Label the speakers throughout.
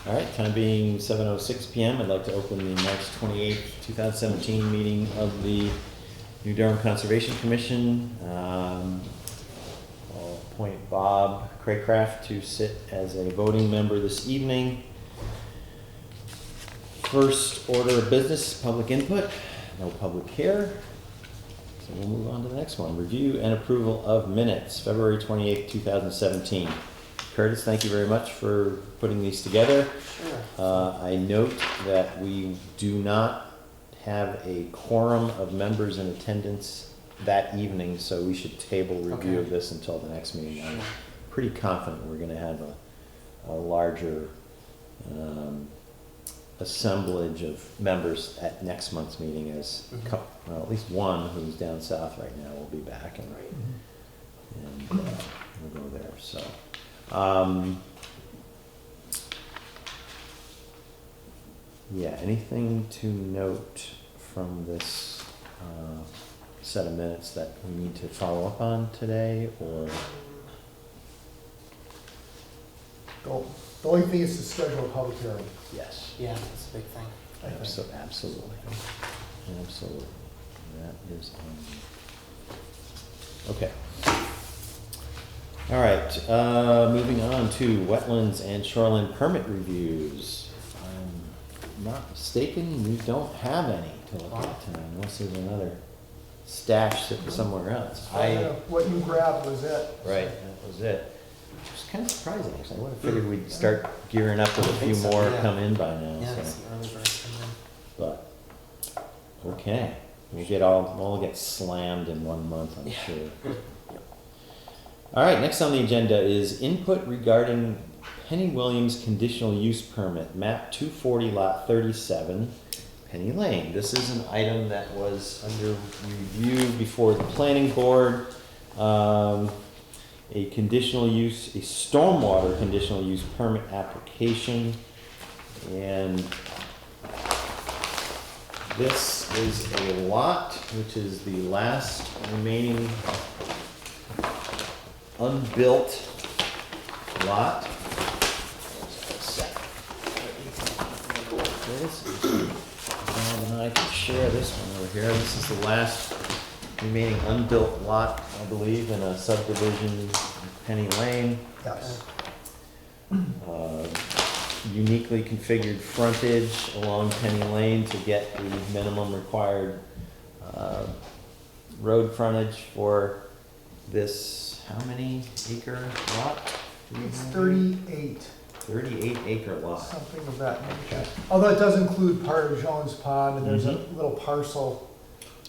Speaker 1: All right, time being 7:06 p.m., I'd like to open the March 28th, 2017 meeting of the New Durham Conservation Commission. I'll appoint Bob Craycraft to sit as a voting member this evening. First order of business, public input. No public here. So we'll move on to the next one. Review and approval of minutes, February 28th, 2017. Curtis, thank you very much for putting these together.
Speaker 2: Sure.
Speaker 1: I note that we do not have a quorum of members in attendance that evening, so we should table review of this until the next meeting. I'm pretty confident we're going to have a larger assemblage of members at next month's meeting, as well, at least one who's down south right now will be back, and we'll go there. So. Yeah, anything to note from this set of minutes that we need to follow up on today, or?
Speaker 3: The only thing is to schedule a public hearing.
Speaker 1: Yes.
Speaker 2: Yeah, that's a big thing.
Speaker 1: Absolutely. Absolutely. That is on. Okay. All right, moving on to wetlands and shoreline permit reviews. If I'm not mistaken, we don't have any to look at tonight, unless there's another stash sitting somewhere else.
Speaker 3: What you grabbed was it.
Speaker 1: Right, that was it. Which was kind of surprising, actually. I would have figured we'd start gearing up with a few more come in by now.
Speaker 2: Yeah,
Speaker 1: So.
Speaker 2: some early birds come in.
Speaker 1: But, okay, we'll get slammed in 1 month, I'm sure. All right, next on the agenda is input regarding Penny Williams conditional use permit, map 240, lot 37, Penny Lane. This is an item that was under review before the planning board. A conditional use, a stormwater conditional use permit application. And this is a lot, which is the last remaining unbuilt lot. Bob and I can share this one over here. This is the last remaining unbuilt lot, I believe, in a subdivision in Penny Lane.
Speaker 3: Yes.
Speaker 1: Uniquely configured frontage along Penny Lane to get the minimum required road frontage for this, how many acre lot?
Speaker 3: It's 38,
Speaker 1: 38 acre lot.
Speaker 3: something of that nature. Although it does include part of Jones Pond, and there's a little parcel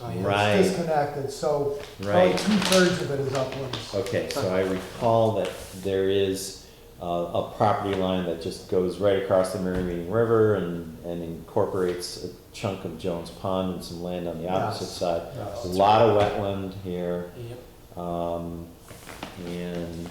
Speaker 2: Oh, yeah.
Speaker 1: Right.
Speaker 3: that's disconnected, so
Speaker 1: Right.
Speaker 3: probably 2/3 of it is uplands.
Speaker 1: Okay, so I recall that there is a property line that just goes right across the Merrimack River and incorporates a chunk of Jones Pond and some land on the opposite
Speaker 3: Yes.
Speaker 1: side.
Speaker 3: Yes.
Speaker 1: A lot of wetland here,
Speaker 2: Yep.
Speaker 1: and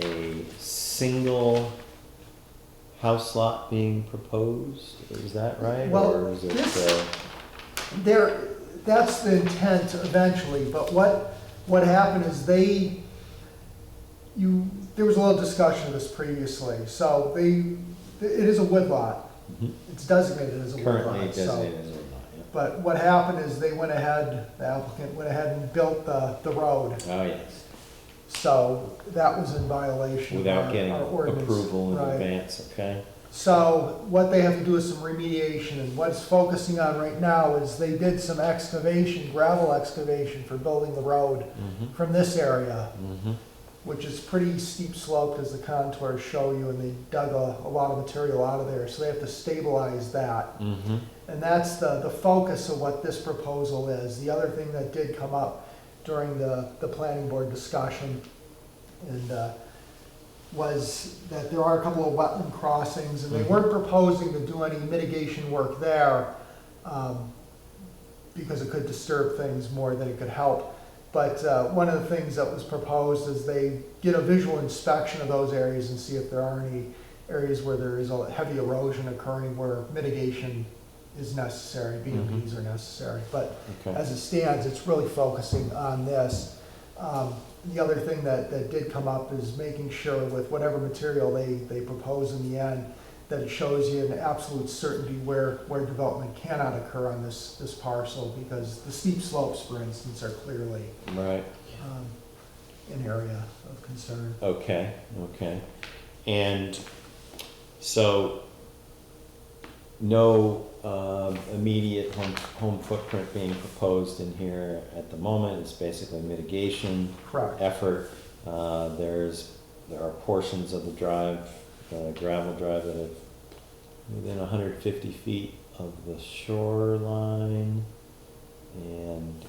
Speaker 1: a single house lot being proposed. Is that right?
Speaker 3: Well,
Speaker 1: or is it?
Speaker 3: this- That's the intent eventually, but what happened is there was a little discussion of this previously, so it is a wood lot.
Speaker 1: Mhm.
Speaker 3: It's designated as a wood lot.
Speaker 1: Currently
Speaker 3: so-
Speaker 1: designated as a lot.
Speaker 3: But what happened is the applicant went ahead and built the road,
Speaker 1: Yeah. Oh yes.
Speaker 3: so that was in violation of
Speaker 1: Without getting
Speaker 3: our ordinance.
Speaker 1: approval in
Speaker 3: Right.
Speaker 1: advance. Okay.
Speaker 3: So what they have to do is some remediation, and what it's focusing on right now is they did some excavation, gravel excavation for building the road
Speaker 1: Mm-hmm.
Speaker 3: from this area,
Speaker 1: Mm-hmm.
Speaker 3: which is pretty steep slope as the contours show you, and they dug a lot of material out of there, so they have to stabilize that.
Speaker 1: Mm-hmm.
Speaker 3: And that's the focus of what this proposal is. The other thing that did come up during the planning board discussion and was that there are a couple of wetland crossings, and they weren't proposing to do any mitigation work there because it could disturb things more than it could help. But one of the things that was proposed is they get a visual inspection of those areas and see if there are any areas where there is a heavy erosion occurring where mitigation is necessary, B&Ps are necessary. But
Speaker 1: Okay.
Speaker 3: as it stands, it's really focusing on this. the other thing that did come up is making sure with whatever material they propose in the end, that it shows you an absolute certainty where development cannot occur on this parcel, because the steep slopes, for instance, are clearly
Speaker 1: Right,
Speaker 3: an area of concern.
Speaker 1: okay, okay. And so, no immediate home footprint being proposed in here at the moment. It's basically mitigation
Speaker 3: Correct.
Speaker 1: effort. There are portions of the drive, gravel drive, that are within 150 feet of the shoreline. And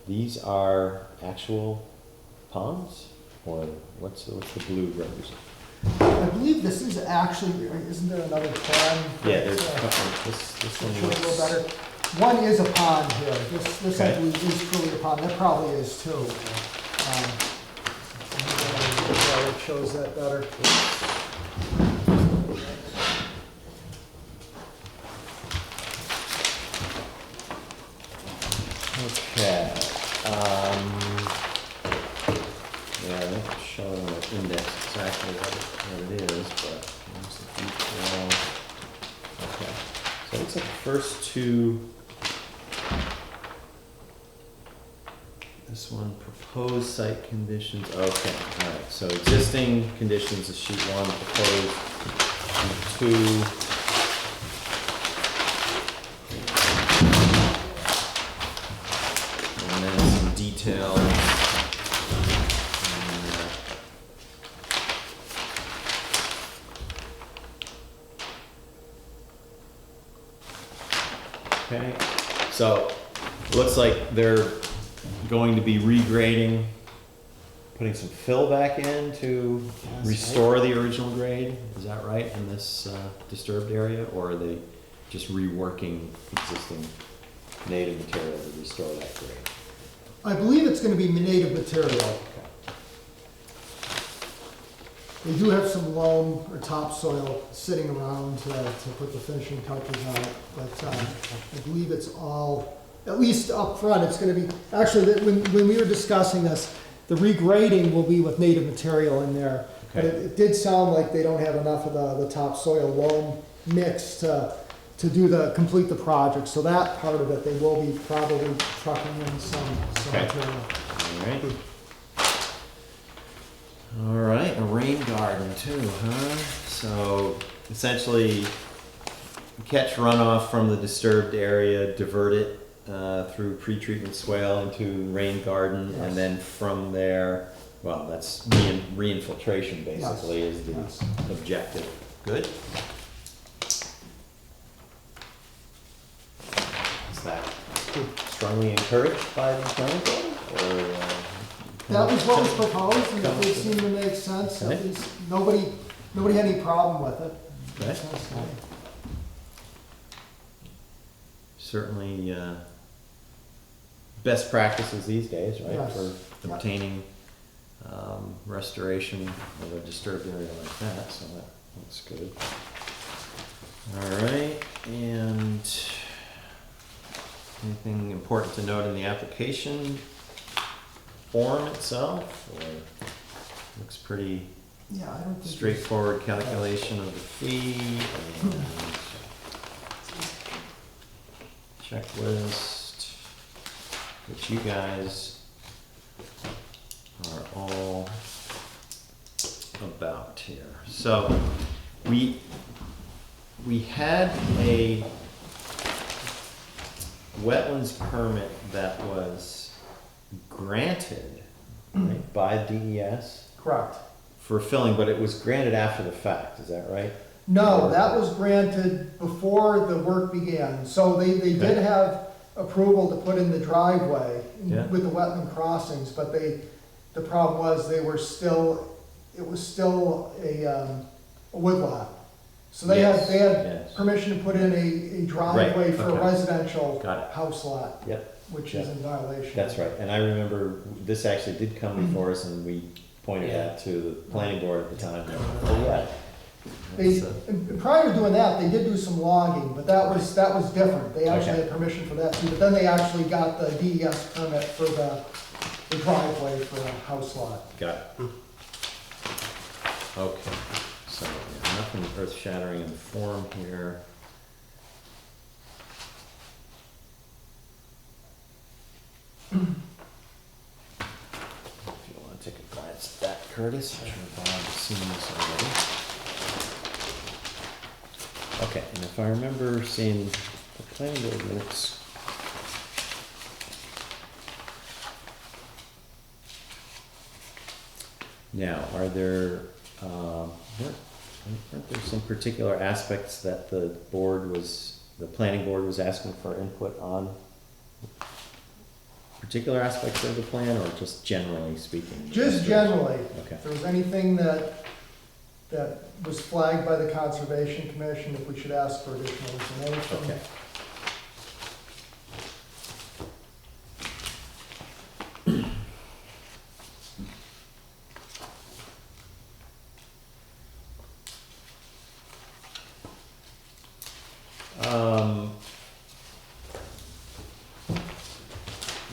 Speaker 1: these are actual ponds, or what's the blue represent?
Speaker 3: I believe this is actually, isn't there another pond?
Speaker 1: Yeah, there's
Speaker 3: that's,
Speaker 1: this
Speaker 3: shows
Speaker 1: one
Speaker 3: a little
Speaker 1: looks,
Speaker 3: better. One is a pond here. This I
Speaker 1: Okay.
Speaker 3: believe is truly a pond. That probably is too. It shows that better.
Speaker 1: okay. Yeah, I don't show on the index exactly what it is, but here's the detail. Okay, so it looks like the first two. This one, proposed site conditions, okay, alright, so existing conditions is sheet one, proposed sheet two. And then some detail. Okay, so, looks like they're going to be regrading, putting some fill back in to
Speaker 3: Yes.
Speaker 1: restore the original grade, is that right, in this disturbed area? Or are they just reworking existing native material to restore that grade?
Speaker 3: I believe it's gonna be native material. They do have some loam or topsoil sitting around to put the finishing touches on it, but I believe it's all, at least up front, it's gonna be, actually, when we were discussing this, the regrading will be with native material in there. But
Speaker 1: Okay.
Speaker 3: it did sound like they don't have enough of the topsoil loam mix to complete the project, so that part of it, they will be probably trucking in some
Speaker 1: Okay.
Speaker 3: material.
Speaker 1: Alright. Alright, a rain garden too, huh? So essentially catch runoff from the disturbed area, divert it through pre-treatment swale into rain garden,
Speaker 3: Yes.
Speaker 1: and then from there, well, that's re-infiltration basically is the
Speaker 3: Yes.
Speaker 1: objective. Good? Is that strongly encouraged by the planning board, or?
Speaker 3: That was what was proposed, and it did seem to make sense,
Speaker 1: Okay.
Speaker 3: at least, nobody had any problem with it.
Speaker 1: Okay.
Speaker 3: Makes sense to me.
Speaker 1: Certainly best practices these days, right?
Speaker 3: Yes.
Speaker 1: For
Speaker 3: Yeah.
Speaker 1: obtaining restoration of a disturbed area like that, so that looks good. All right, and anything important to note in the application form itself, or looks pretty
Speaker 3: Yeah, I don't think.
Speaker 1: straightforward calculation of the fee and checklist, which you guys are all about here. So we had a wetlands permit that was granted, right, by DES
Speaker 3: Correct.
Speaker 1: for filling, but it was granted after the fact, is that right?
Speaker 3: No, that was granted before the work began, so they did
Speaker 1: Okay.
Speaker 3: have approval to put in the driveway
Speaker 1: Yeah.
Speaker 3: with the wetland crossings, but the problem was it was still a woodlot. So they had
Speaker 1: Yes.
Speaker 3: permission to put in a driveway
Speaker 1: Right,
Speaker 3: for a
Speaker 1: okay.
Speaker 3: residential
Speaker 1: Got it.
Speaker 3: house lot,
Speaker 1: Yep,
Speaker 3: which is in violation.
Speaker 1: that's right, and I remember this actually did come before us, and we pointed
Speaker 2: Yeah.
Speaker 1: that to the planning board at the time. Oh, yeah.
Speaker 3: They,
Speaker 1: That's,
Speaker 3: and prior to doing that, they did do some logging, but that was different. They actually
Speaker 1: Okay.
Speaker 3: had permission for that too, but then they actually got the DES permit for the the driveway for a house lot.
Speaker 1: Got it. Okay, so yeah, nothing earth shattering in the form here. If you wanna take a glance at that, Curtis, I'm sure Bob has seen this already. Okay, and if I remember seeing the planning board minutes. Now, are there, weren't there some particular aspects that the planning board was asking for input on? Particular aspects of the plan, or just generally speaking?
Speaker 3: Just generally,
Speaker 1: Okay.
Speaker 3: if there was anything that was flagged by the Conservation Commission, if we should ask for additional information.
Speaker 1: Okay.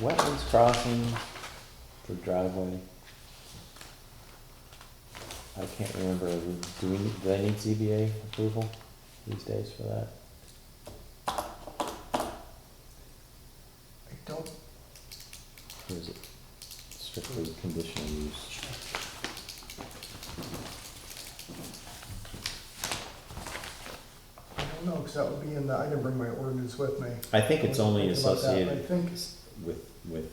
Speaker 1: Wetlands crossing for driveway. I can't remember, do I need ZBA approval these days for that?
Speaker 3: I don't,
Speaker 1: Or is it strictly conditional use?
Speaker 3: I don't know, because that would be in the, I didn't bring my ordinance with me.
Speaker 1: I think it's only
Speaker 3: I was thinking about that,
Speaker 1: associated
Speaker 3: I think,
Speaker 1: with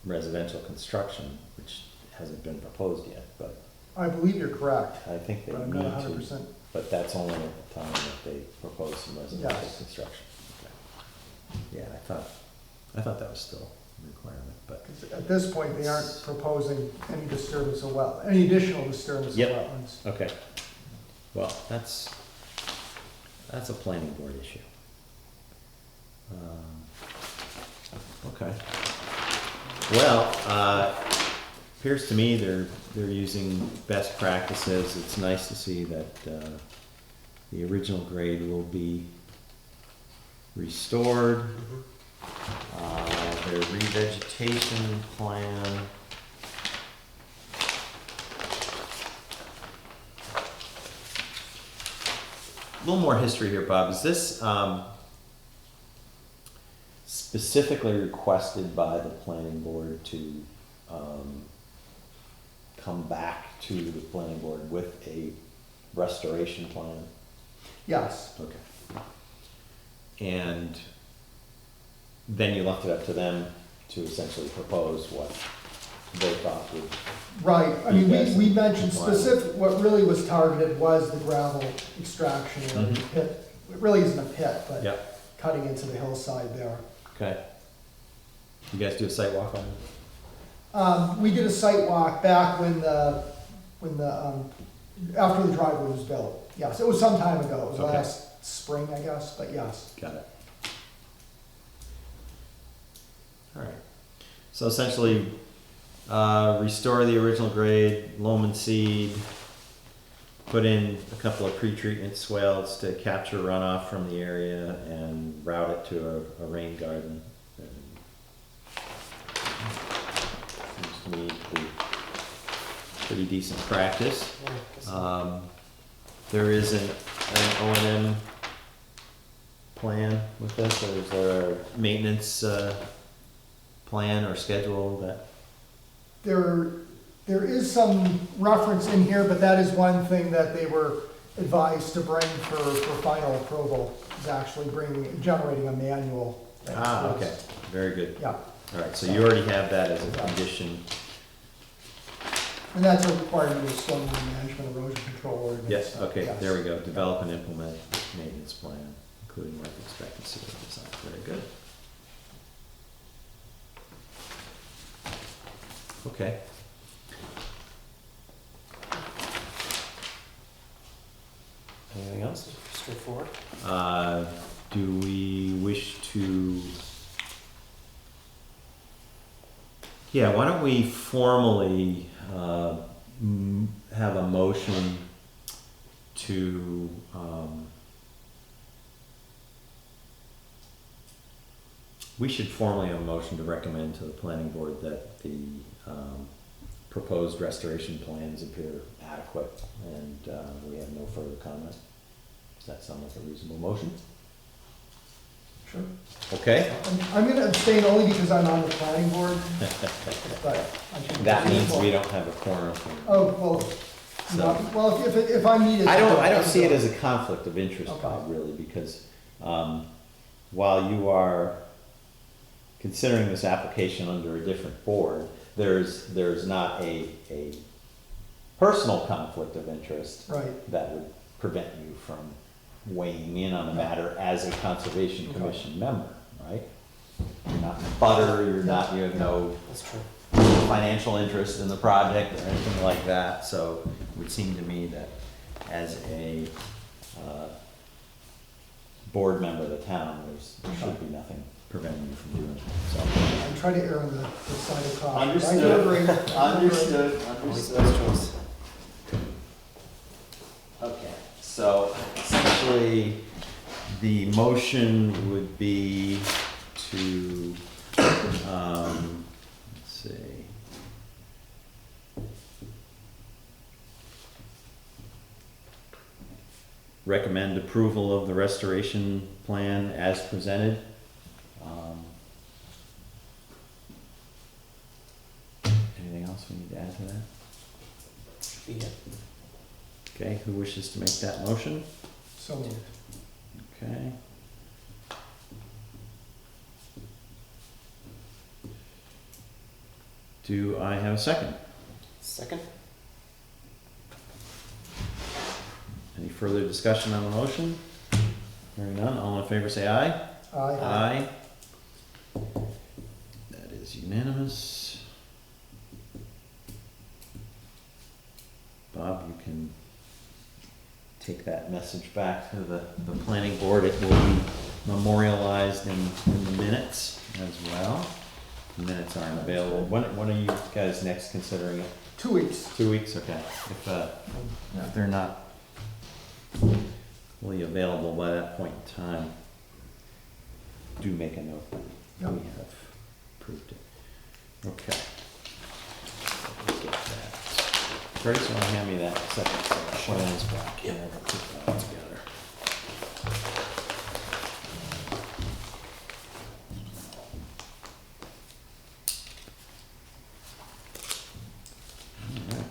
Speaker 1: residential construction, which hasn't been proposed yet, but
Speaker 3: I believe you're correct,
Speaker 1: I think they
Speaker 3: but I'm not
Speaker 1: need
Speaker 3: hundred
Speaker 1: to.
Speaker 3: percent.
Speaker 1: But that's only at the time that they propose some residential
Speaker 3: Yes.
Speaker 1: construction. Okay. Yeah, I thought that was still a requirement, but,
Speaker 3: At this point, they aren't proposing any disturbance of any additional disturbance of
Speaker 1: Yep.
Speaker 3: wetlands.
Speaker 1: okay. Well, that's a planning board issue. Okay. Well, appears to me they're using best practices. It's nice to see that the original grade will be restored. Their revegetation plan. A little more history here, Bob. Is this specifically requested by the planning board to come back to the planning board with a restoration plan?
Speaker 3: Yes,
Speaker 1: Okay. And then you left it up to them to essentially propose what they thought would.
Speaker 3: right, I mean,
Speaker 1: Yes.
Speaker 3: we mentioned
Speaker 1: Compliant.
Speaker 3: specific, what really was targeted was the gravel extraction area,
Speaker 1: Mhm.
Speaker 3: pit. It really isn't a pit, but
Speaker 1: Yep.
Speaker 3: cutting into the hillside there.
Speaker 1: Okay. You guys do a site walk on it?
Speaker 3: We did a site walk back after the driveway was built. Yes, it was some time ago. It was
Speaker 1: Okay.
Speaker 3: last spring, I guess, but yes.
Speaker 1: Got it. All right. So essentially, restore the original grade, loam and seed, put in a couple of pre-treatment swales to capture runoff from the area and route it to a rain garden. And seems to me to be pretty decent practice.
Speaker 2: Yeah, I guess
Speaker 1: There is an O&M plan with this, or is there a maintenance plan or schedule that?
Speaker 3: There is some reference in here, but that is one thing that they were advised to bring for final approval, is actually generating a manual.
Speaker 1: Okay, very good.
Speaker 3: Yeah,
Speaker 1: All right, so you already have that as a condition.
Speaker 3: and that's a requirement of stormwater management erosion control ordinance.
Speaker 1: Yes, okay,
Speaker 3: Yes.
Speaker 1: there we go. Develop and implement maintenance plan, including life expectancy and design. Very good. Okay. Anything else?
Speaker 2: straightforward.
Speaker 1: Do we wish to? Yeah, why don't we formally have a motion to we should formally have a motion to recommend to the planning board that the proposed restoration plans appear adequate, and we have no further comment. Does that sound like a reasonable motion?
Speaker 3: Sure.
Speaker 1: Okay,
Speaker 3: I'm gonna abstain only because I'm on the planning board, but I can.
Speaker 1: that means we don't have a quorum.
Speaker 3: Oh, well,
Speaker 1: So-
Speaker 3: well, if I'm needed.
Speaker 1: I don't see it as a conflict of interest,
Speaker 3: Okay.
Speaker 1: Bob, really, because, while you are considering this application under a different board, there's not a personal conflict of interest
Speaker 3: Right,
Speaker 1: that would prevent you from weighing in on the matter as a conservation commission member, right? You're not in butter, you have no
Speaker 2: That's true.
Speaker 1: financial interest in the project or anything like that, so it would seem to me that as a board member of the town, there should be nothing preventing you from doing it, so.
Speaker 3: I'm trying to err on the side of caution.
Speaker 1: Understood.
Speaker 3: I do agree.
Speaker 1: Understood,
Speaker 2: Always best choice.
Speaker 1: Okay, so essentially, the motion would be to, let's see. Recommend approval of the restoration plan as presented. Anything else we need to add to that?
Speaker 2: Should be it.
Speaker 1: Okay, who wishes to make that motion?
Speaker 3: So moved.
Speaker 1: Okay. Do I have a second?
Speaker 2: Second?
Speaker 1: Any further discussion on the motion? Hearing none, all in favor say aye.
Speaker 3: Aye.
Speaker 1: That is unanimous. Bob, you can take that message back to the planning board. It will be memorialized in the minutes as well. The minutes aren't available. When are you guys next considering it?
Speaker 3: 2 weeks.
Speaker 1: 2 weeks, okay. If they're not fully available by that point in time, do make a note that
Speaker 3: Yep.
Speaker 1: we have approved it. Okay. Let me get that. Grace, want to hand me that second set of plans back here? I'll put that together. Alright.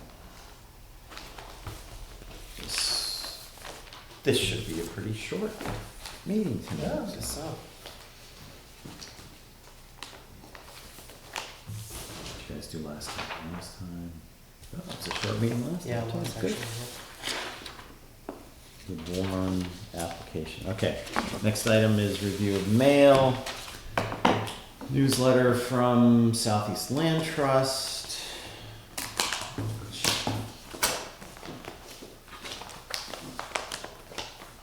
Speaker 1: This should be a pretty short meeting tonight.
Speaker 3: Yeah.
Speaker 2: I guess so.
Speaker 1: What did you guys do last time? Oh, it was a short meeting last
Speaker 2: Yeah,
Speaker 1: time.
Speaker 2: it was
Speaker 1: Good.
Speaker 2: actually.
Speaker 1: The Warren application. Okay, next item is review of mail. Newsletter from Southeast Land Trust.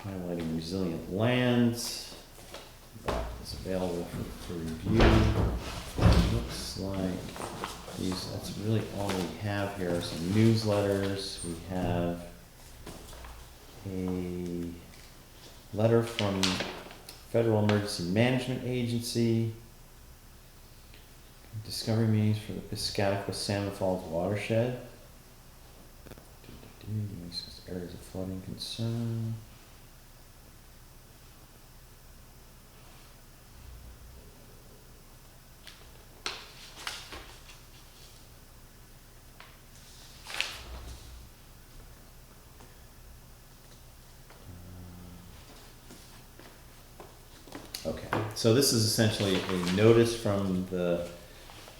Speaker 1: Highlighting resilient lands. That is available for review. Looks like these, that's really all we have here, some newsletters. We have a letter from Federal Emergency Management Agency. Discovery meetings for the Piscataqua Salmon Falls watershed. Areas of flooding concern. Okay, so this is essentially a notice from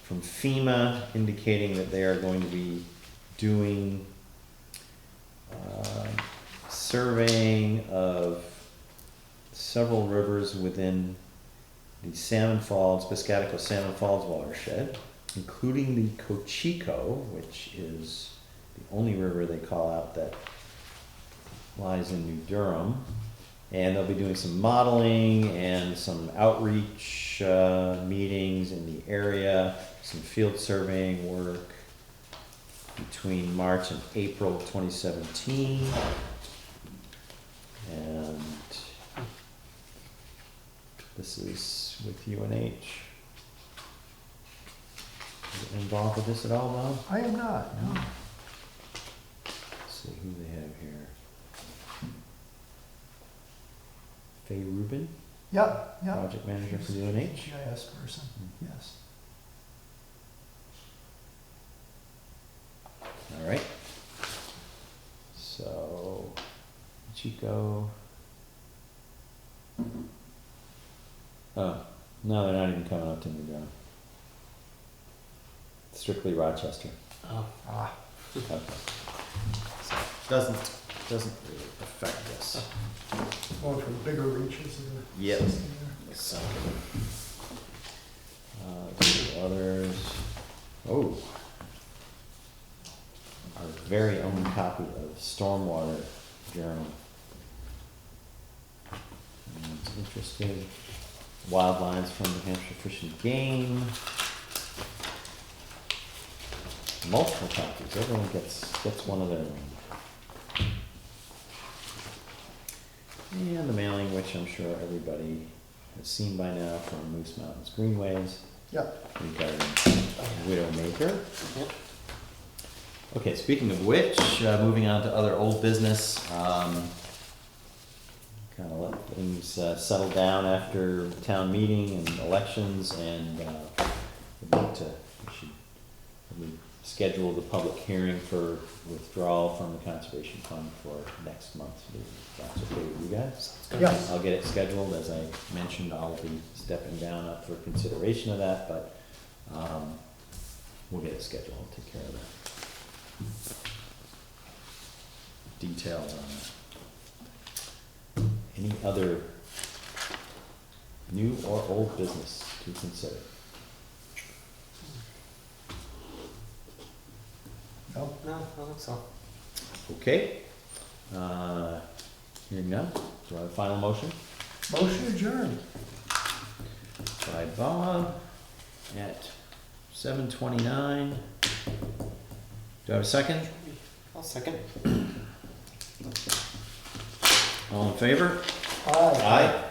Speaker 1: FEMA indicating that they are going to be doing surveying of several rivers within the Salmon Falls, Piscataqua Salmon Falls watershed, including the Cocheco, which is the only river they call out that lies in New Durham. And they'll be doing some modeling and some outreach meetings in the area, some field surveying work between March and April of 2017. And This is with UNH. Is it involved with this at all, Bob?
Speaker 3: I am not, no.
Speaker 1: Let's see who they have here. Faye Rubin,
Speaker 3: Yep, yep.
Speaker 1: project manager for UNH.
Speaker 3: GIS person,
Speaker 1: Mhm.
Speaker 3: yes.
Speaker 1: All right. So, Chico. Oh, no, they're not even coming up to New Durham. Strictly Rochester.
Speaker 2: Oh,
Speaker 3: Ah,
Speaker 1: Okay. So, doesn't really affect us.
Speaker 3: going for the bigger reaches of the
Speaker 1: Yep.
Speaker 3: system there.
Speaker 1: So, the others. Oh. Our very own copy of Stormwater Journal. Anyone's interested? Wildlines from New Hampshire Fish and Game. Multiple copies. Everyone gets one of their own. And the mailing, which I'm sure everybody has seen by now, from Moose Mountains Greenways
Speaker 3: Yep,
Speaker 1: regarding Widowmaker.
Speaker 2: yep.
Speaker 1: Okay, speaking of which, moving on to other old business, kind of let things settle down after town meeting and elections, and we should probably schedule the public hearing for withdrawal from the conservation fund for next month. If that's okay with you guys?
Speaker 3: yes.
Speaker 1: I'll get it scheduled. As I mentioned, I'll be stepping down up for consideration of that, but we'll get it scheduled. I'll take care of that. Details on that. Any other new or old business to consider?
Speaker 3: No,
Speaker 2: No, I don't think so.
Speaker 1: Okay. Hearing none, do I have a final motion?
Speaker 3: motion adjourned.
Speaker 1: By Bob at 7:29. Do I have a second?
Speaker 2: I'll second.
Speaker 1: All in favor?
Speaker 3: Aye.
Speaker 1: Aye.